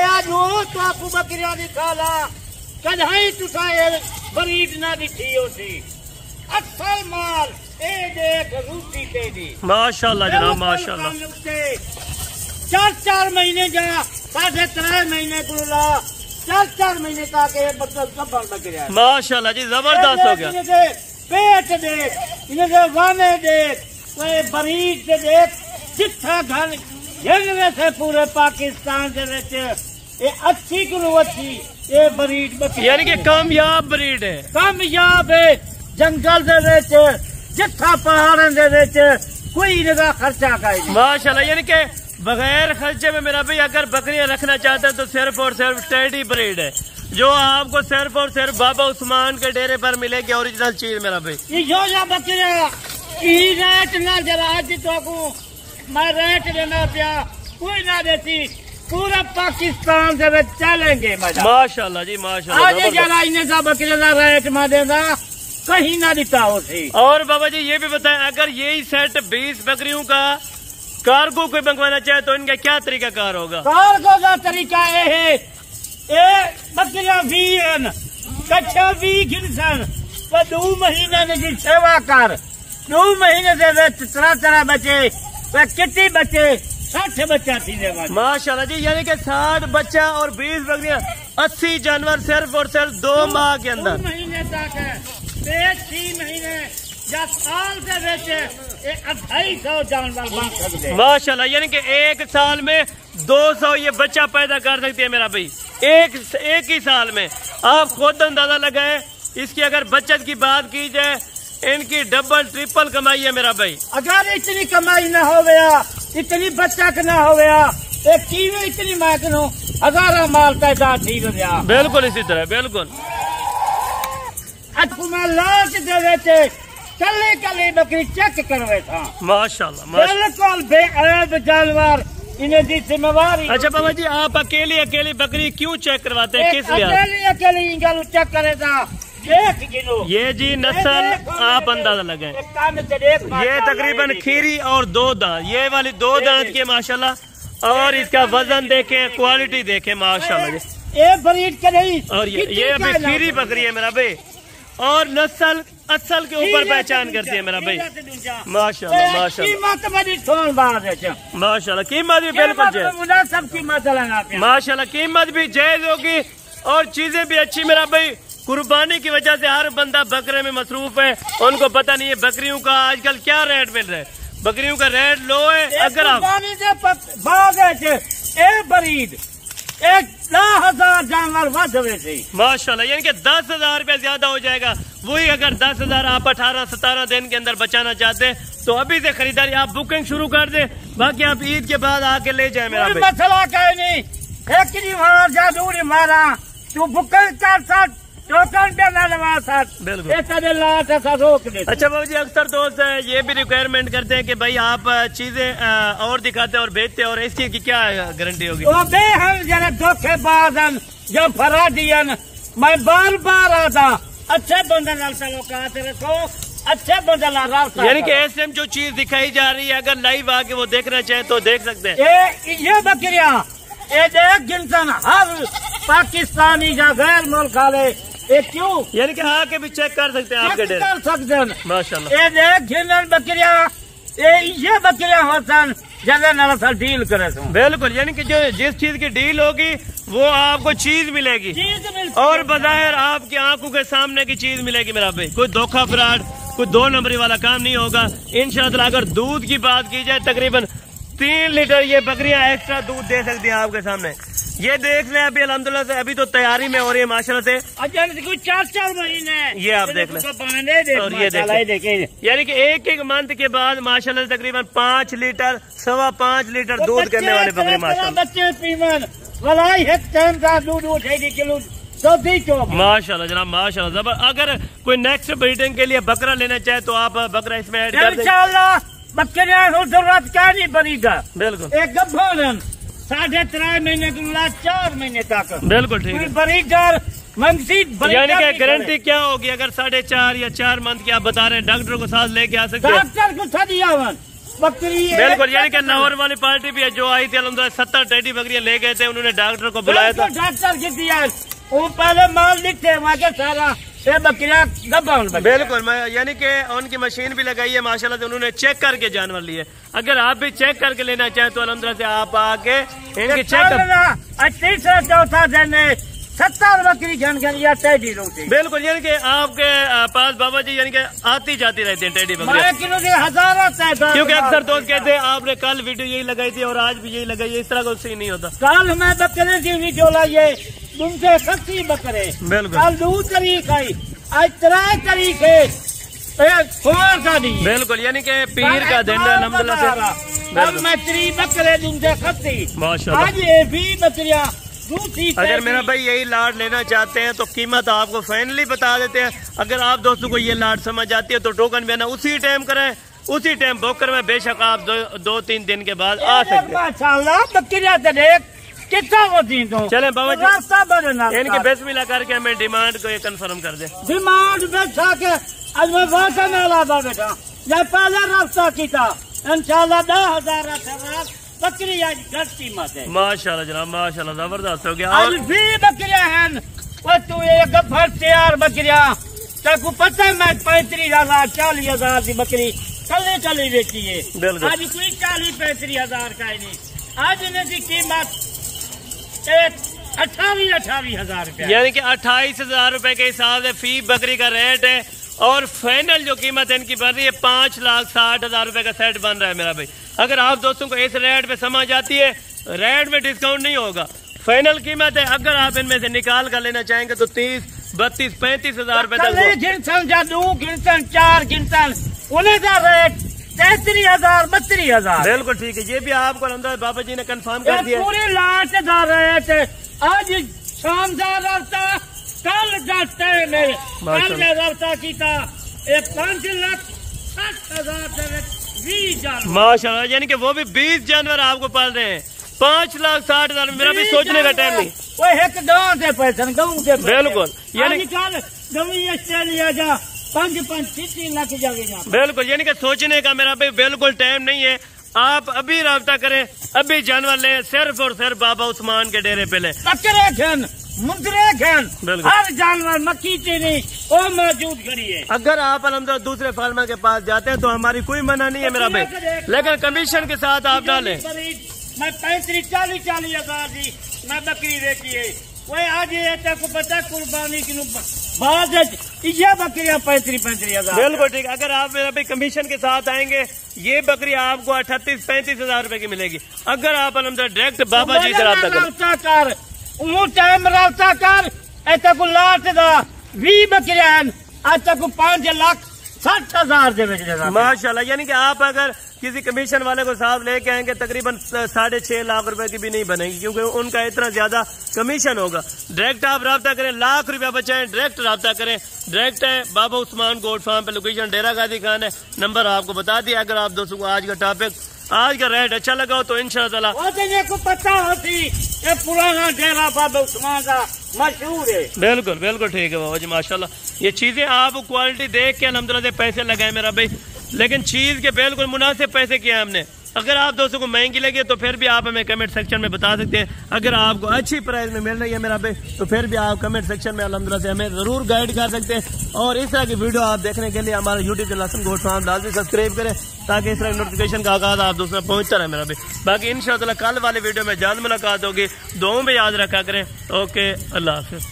आज वो तो आपको बकरियां दिखाला कहीं तुसाए बरीड ना दिखी होती असल माल ए देख रूटी तेरी माशाल्लाह जनाब माशाल्लाह। 4 महीने जा 3.5 महीने को ला 4 महीने का के मतलब सब बकरियां माशाल्लाह जी जबरदस्त हो गया। पेट देख इन्हें वाने देख बरीड से देख जिथा घर जिनमें से पूरे पाकिस्तान से अच्छी गुरु अच्छी ये बरीड बकरी यानी कि कामयाब ब्रीड है, कामयाब है। जंगल दे जिथा पहाड़ों दे कोई इनका खर्चा का माशाल्लाह। यानी कि बगैर खर्चे में मेरा भाई अगर बकरियां रखना चाहते हैं तो सिर्फ और सिर्फ टेडी ब्रीड है जो आपको सिर्फ और सिर्फ बाबा उस्मान के डेरे पर मिलेगी ओरिजिनल चीज मेरा भाई। जो बकरियां रेट ना जरा आज तो मैं रेट देना पिया कोई ना देती पूरा पाकिस्तान से चलेंगे माशाल्लाह जी माशाल्लाह। आज जरा इन्हें का बकरे का रेट में देगा कहीं ना दिता होती। और बाबा जी ये भी बताएं अगर यही सेट 20 बकरियों का कार्गो कोई मंगवाना चाहे तो इनका क्या तरीका कार होगा? कार्गो का तरीका ये है बकरियां भी कच्चा भी गिरसन 2 महीने की सेवा कर 2 महीने से तरह बचे कितने बच्चे 60 बच्चा थी माशाल्लाह जी। यानी कि 60 बच्चा और 20 बकरियां 80 जानवर सिर्फ और सिर्फ 2 माह के अंदर 2 महीने तक 6 महीने या साल से बेचे 250 जानवर बन सकते माशाल्लाह। यानी कि एक साल में 200 ये बच्चा पैदा कर सकती है मेरा भाई एक ही साल में। आप खुद अंदाजा लगाए इसकी अगर बचत की बात की जाए इनकी डबल ट्रिपल कमाई है मेरा भाई। अगर इतनी कमाई न हो गया इतनी बचत न हो गया एक कीवे इतनी महकनो 1000 माल पैसा ठीक हो गया। बिल्कुल इसी तरह बिल्कुल मैं लाच दे देते कल बकरी चेक करवे था माशाल्लाह बिल्कुल बेअब जानवर इन्हें दी जिम्मेवारी। अच्छा बाबा जी आप अकेली बकरी क्यों चेक करवाते हैं किस लिए? अकेली चेक करे था ये जी नस्ल आप अंदाजा लगाएं ये तकरीबन खीरी और 2 दांत ये वाली 2 दांत की माशाल्लाह और इसका वजन देखें क्वालिटी देखें माशाल्लाह जी ये बरीड के नहीं। और ये अभी खीरी बकरी है मेरा भाई और नस्ल असल के ऊपर पहचान करती है मेरा भाई माशाल्लाह माशाल्लाह माशाल्लाह। कीमत भी बिल्कुल जायज माशाल्लाह कीमत भी जायज होगी और चीजें भी अच्छी मेरा भाई। कुर्बानी की वजह से हर बंदा बकरे में मसरूफ है उनको पता नहीं है बकरियों का आजकल क्या रेट मिल रहा है। बकरियों का रेट लो है अगर आप बरीड 10,000 जानवर माशाल्लाह यानी कि 10,000 रुपया ज्यादा हो जाएगा। वही अगर 10,000 आप 18-17 दिन के अंदर बचाना चाहते हैं तो अभी से खरीदारी आप बुकिंग शुरू कर दे बाकी आप ईद के बाद आके ले जाए मेरा मसला कहीं नहीं जादू मारा तू बुकिंग कर साथ अच्छा बाबू जी अक्सर दोस्त ये भी रिक्वायरमेंट करते हैं कि भाई आप चीजें और दिखाते और भेजते और इस चीज की क्या गारंटी होगी? जरा धोखेबाज जो फराडियन मैं बार आता अच्छे बंदे रखो अच्छे बंदे यानी कि ऐसे जो चीज दिखाई जा रही है अगर लाइव आके वो देखना चाहे तो देख सकते हैं। ये बकरियां ये देख गिनसन हर पाकिस्तानी या गैर मुल्क वाले क्यों यानी कि आके भी चेक कर सकते हैं आपके कर सकते हैं माशाल्लाह। ये देख गिनन बकरियां ये बकरियां होसन जगह डील करे बिल्कुल यानी कि जो जिस चीज की डील होगी वो आपको चीज मिलेगी और बज़ाहिर आपकी आंखों के सामने की चीज मिलेगी मेरा भाई। कोई धोखा फ्रॉड कोई 2 नंबरी वाला काम नहीं होगा इंशाअल्लाह। अगर दूध की बात की जाए तकरीबन 3 लीटर ये बकरियां एक्स्ट्रा दूध दे सकती हैं आपके सामने। ये देख लें अभी अल्हम्दुलिल्लाह से अभी तो तैयारी में हो रही है माशाल्लाह से 4 महीने ये आप देख लें और ये देखें यानी कि एक मंथ के बाद माशाल्लाह तकरीबन 5 लीटर 5.25 लीटर दूध करने वाले बकरे माशाल्लाह जनाब माशाल्लाह जबर। अगर कोई नेक्स्ट ब्रीडिंग के लिए बकरा लेना चाहे तो आप बकरा इसमें ऐड कर दें बकरियां जरूरत क्या नहीं बनेगा बिल्कुल। एक गब्बर 3.5 महीने के 4 महीने तक बिल्कुल ठीक है बरीडर यानी कि गारंटी क्या होगी अगर 4.5 या 4 मंथ की आप बता रहे हैं डॉक्टर को साथ लेके आ सकते हैं? डॉक्टर को बकरी बिल्कुल, यानी कि लाहौर वाली पार्टी भी है जो आई थी अल्हम्दुलिल्लाह 70 टेडी बकरियां ले गए थे, उन्होंने डॉक्टर को बुलाया था। डॉक्टर की दिया वो पहले माल लिखते वहाँ के सारा ये बकरियां दबा। बिल्कुल, मैं यानी कि उनकी मशीन भी लगाई है माशाल्लाह से, उन्होंने चेक करके जानवर लिए। अगर आप भी चेक करके लेना चाहें तो अल्हम्दुलिल्लाह से आप आके इनके चेक। तीसरा चौथा दिन 70 बकरी घन या टेडी रोटी। बिल्कुल, यानी कि आपके पास बाबा जी यानी कि आती जाती रहती है टेडी बकरियां, किलो से 1000 आता है। क्योंकि अक्सर दोस्त कहते हैं आपने कल वीडियो यही लगाई थी और आज भी यही लगाई है, इस तरह का सीन नहीं होता। कल मैं बकरे की वीडियो लाइए तुमसे 80 बकरे। बिल्कुल, कल 2 तारीख आई, आज 3 तारीख है। बिल्कुल, यानी कि पीर का दिन है अल्हम्दुलिल्लाह से। कल मैं 3 बकरे तुमसे 80 माशाल्लाह। आज ये 20 बकरियां। अगर मेरा भाई यही लाट लेना चाहते हैं तो कीमत आपको फाइनली बता देते हैं। अगर आप दोस्तों को ये लाट समझ आती है तो टोकन भी ना उसी टाइम करें, उसी टाइम बुक करें। बेशक आप 2-3 दिन के बाद आ सकते हैं। चले बाबा जी इनके बिस्मिल्लाह करके हमें डिमांड को कंफर्म कर दे। डिमांड बैठा के आज मैं बासा में लादा बेटा जब पहले रास्ता किया इंशाल्लाह 10,000 बकरी आज घट कीमत है। माशाल्लाह जनाब, माशाल्लाह जबरदस्त हो गया। आज भी बकरियां हैं वो तू एक गफर तैयार बकरियां तेको पता है मैं 35,000 40,000 की बकरी कल बेची है। आज कोई 40-35,000 का ही नहीं। आज इन्हें की कीमत 28,000 रुपया, यानी कि 28,000 रुपए के हिसाब से फी बकरी का रेट है। और फाइनल जो कीमत इनकी बन रही है 5,60,000 रुपए का सेट बन रहा है मेरा भाई। अगर आप दोस्तों को इस रेट पे समझ आती है, रेट में डिस्काउंट नहीं होगा, फाइनल कीमत है। अगर आप इनमें से निकाल कर लेना चाहेंगे तो 30, 32, 35,000 रुपए तक। गिनसन 2 गिनसन 4 गिनसन 19,000 33,000 32,000। बिल्कुल ठीक है, ये भी आपको अलहमदुलिल्लाह बाबा जी ने कंफर्म कर दिया। पूरी लाट रेट आज शाम का रास्ता कल जाते में कल में रास्ता किया 5,60,000 20 जानवर। माशाल्लाह, यानी कि वो भी 20 जानवर आपको पाल रहे हैं 5,60,000। मेरा भी सोचने का टाइम नहीं। वो एक गाँव से पैसे गाँव से बिल्कुल, यानी कल गवी ऑस्ट्रेलिया जा 5-6 लाख जाएगा। बिल्कुल, यानी कि सोचने का मेरा भी बिल्कुल टाइम नहीं है। आप अभी राब्ता करें, अभी जानवर लें, सिर्फ और सिर्फ बाबा उस्मान के डेरे पे लें। बकरे खन मुद्रे खन हर जानवर मक्खी चीनी वो मौजूद करी है। अगर आप अलहमदुलिल्लाह दूसरे फार्मर के पास जाते हैं तो हमारी कोई मना नहीं है मेरा भाई, लेकिन कमीशन के साथ आप डालें। मैं 35-40,000 की मैं बकरी बेची है। वो आज ये को पता कुर्बानी की बाद ये बकरियां 35-35,000। बिल्कुल ठीक। अगर आप मेरा भाई कमीशन के साथ आएंगे ये बकरी आपको 38-35,000 रुपए की मिलेगी। अगर आप अलहमदुलिल्लाह डायरेक्ट बाबा जी से राब्ता कर टाइम राब्ता कर ऐसा को लाट दा 20 बकरियां आज तक 5,60,000 दे बेच। माशाल्लाह, यानी कि आप अगर किसी कमीशन वाले को साथ लेके आएंगे तकरीबन 6.5 लाख रुपए की भी नहीं बनेगी, क्योंकि उनका इतना ज्यादा कमीशन होगा। डायरेक्ट आप राब्ता करें, लाख रुपया बचाएं, डायरेक्ट राब्ता करें। डायरेक्ट है बाबा उस्मान गोट फार्म पे, लोकेशन डेरा गाजी खान है, नंबर आपको बता दिया। अगर आप दोस्तों को आज का टॉपिक, आज का रेट अच्छा लगा हो तो इंशाअल्लाह को पता होती ये पुराना डेरा बाबा उस्मान का मशहूर है। बिल्कुल बिल्कुल ठीक है बाबा जी, माशाल्लाह। ये चीजें आप क्वालिटी देख के अल्हम्दुलिल्लाह से पैसे लगाए मेरा भाई, लेकिन चीज के बिल्कुल मुनासिब पैसे किए हमने। अगर आप दोस्तों को महंगी लगे तो फिर भी आप हमें कमेंट सेक्शन में बता सकते हैं। अगर आपको अच्छी प्राइस में मिल रही है मेरा भाई तो फिर भी आप कमेंट सेक्शन में अल्हम्दुलिल्लाह से हमें जरूर गाइड कर सकते हैं। और इस तरह की वीडियो आप देखने के लिए हमारा YouTube channel Hasan goat farm लाजमी सब्सक्राइब करें, ताकि इस तरह नोटिफिकेशन का आगाज आप दोस्तों पहुंचता रहे मेरा भाई। बाकी इंशाअल्लाह कल वाले वीडियो में जल्द मुलाकात होगी। दुआओं में याद रखा करें। ओके, अल्लाह हाफिज।